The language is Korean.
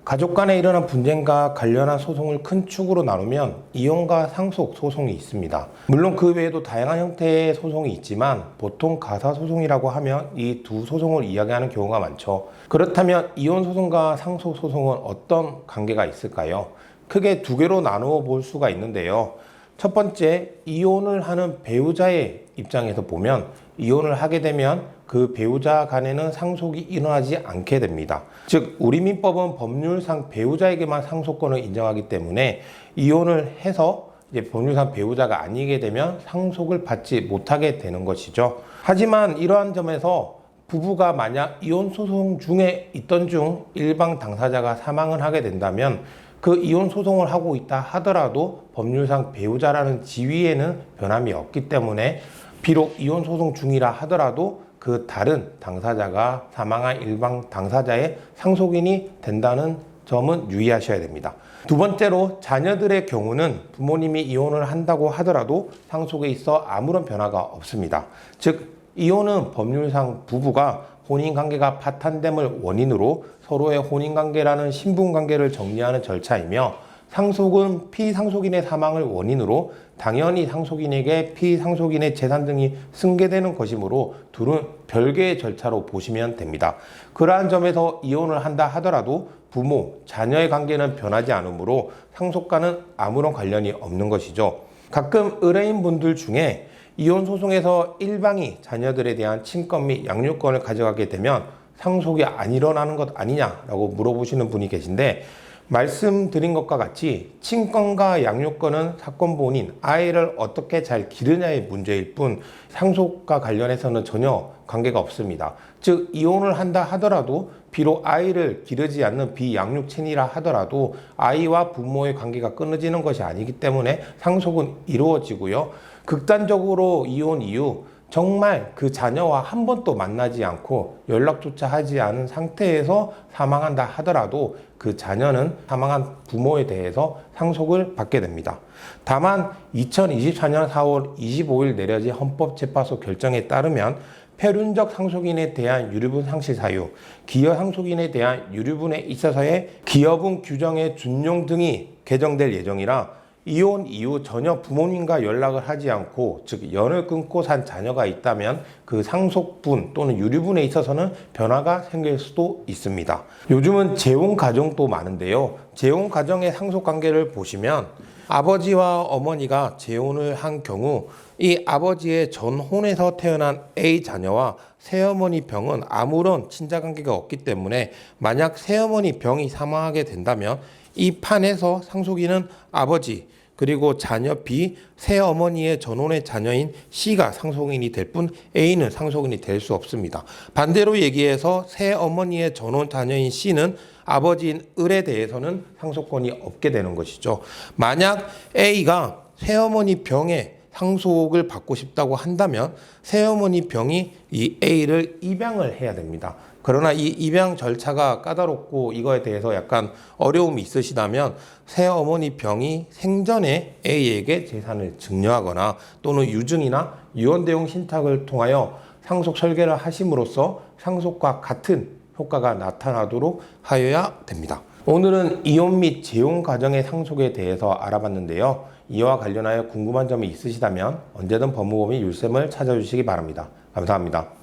가족 간에 일어난 분쟁과 관련한 소송을 큰 축으로 나누면 이혼과 상속 소송이 있습니다. 물론 그 외에도 다양한 형태의 소송이 있지만 보통 가사소송이라고 하면 이 두 소송을 이야기하는 경우가 많죠. 그렇다면 이혼 소송과 상속 소송은 어떤 관계가 있을까요? 크게 두 개로 나누어 볼 수가 있는데요. 첫 번째, 이혼을 하는 배우자의 입장에서 보면 이혼을 하게 되면 그 배우자 간에는 상속이 일어나지 않게 됩니다. 즉, 우리 민법은 법률상 배우자에게만 상속권을 인정하기 때문에 이혼을 해서 이제 법률상 배우자가 아니게 되면 상속을 받지 못하게 되는 것이죠. 하지만 이러한 점에서 부부가 만약 이혼 소송 중에 있던 중 일방 당사자가 사망을 하게 된다면 그 이혼 소송을 하고 있다 하더라도 법률상 배우자라는 지위에는 변함이 없기 때문에 비록 이혼 소송 중이라 하더라도 그 다른 당사자가 사망한 일방 당사자의 상속인이 된다는 점은 유의하셔야 됩니다. 두 번째로 자녀들의 경우는 부모님이 이혼을 한다고 하더라도 상속에 있어 아무런 변화가 없습니다. 즉 이혼은 법률상 부부가 혼인관계가 파탄됨을 원인으로 서로의 혼인관계라는 신분관계를 정리하는 절차이며 상속은 피상속인의 사망을 원인으로 당연히 상속인에게 피상속인의 재산 등이 승계되는 것이므로 둘은 별개의 절차로 보시면 됩니다. 그러한 점에서 이혼을 한다 하더라도 부모, 자녀의 관계는 변하지 않으므로 상속과는 아무런 관련이 없는 것이죠. 가끔 의뢰인분들 중에 이혼 소송에서 일방이 자녀들에 대한 친권 및 양육권을 가져가게 되면 상속이 안 일어나는 것 아니냐라고 물어보시는 분이 계신데, 말씀드린 것과 같이 친권과 양육권은 사건 본인, 아이를 어떻게 잘 기르냐의 문제일 뿐 상속과 관련해서는 전혀 관계가 없습니다. 즉 이혼을 한다 하더라도 비록 아이를 기르지 않는 비양육친이라 하더라도 아이와 부모의 관계가 끊어지는 것이 아니기 때문에 상속은 이루어지고요. 극단적으로 이혼 이후 정말 그 자녀와 한 번도 만나지 않고 연락조차 하지 않은 상태에서 사망한다 하더라도 그 자녀는 사망한 부모에 대해서 상속을 받게 됩니다. 다만 2024년 4월 25일 내려진 헌법재판소 결정에 따르면 폐륜적 상속인에 대한 유류분 상실 사유, 기여 상속인에 대한 유류분에 있어서의 기여분 규정의 준용 등이 개정될 예정이라 이혼 이후 전혀 부모님과 연락을 하지 않고 즉 연을 끊고 산 자녀가 있다면 그 상속분 또는 유류분에 있어서는 변화가 생길 수도 있습니다. 요즘은 재혼 가정도 많은데요. 재혼 가정의 상속관계를 보시면 아버지와 어머니가 재혼을 한 경우 이 아버지의 전혼에서 태어난 A 자녀와 새어머니 병은 아무런 친자관계가 없기 때문에 만약 새어머니 병이 사망하게 된다면 이 판에서 상속인은 아버지 그리고 자녀 B, 새어머니의 전혼의 자녀인 C가 상속인이 될 뿐 A는 상속인이 될 수 없습니다. 반대로 얘기해서 새어머니의 전혼 자녀인 C는 아버지인 을에 대해서는 상속권이 없게 되는 것이죠. 만약 A가 새어머니 병에 상속을 받고 싶다고 한다면 새어머니 병이 이 A를 입양을 해야 됩니다. 그러나 이 입양 절차가 까다롭고 이거에 대해서 약간 어려움이 있으시다면 새어머니 병이 생전에 A에게 재산을 증여하거나 또는 유증이나 유언대용 신탁을 통하여 상속 설계를 하심으로써 상속과 같은 효과가 나타나도록 하여야 됩니다. 오늘은 이혼 및 재혼 가정의 상속에 대해서 알아봤는데요. 이와 관련하여 궁금한 점이 있으시다면 언제든 법무법인 율쌤을 찾아주시기 바랍니다. 감사합니다.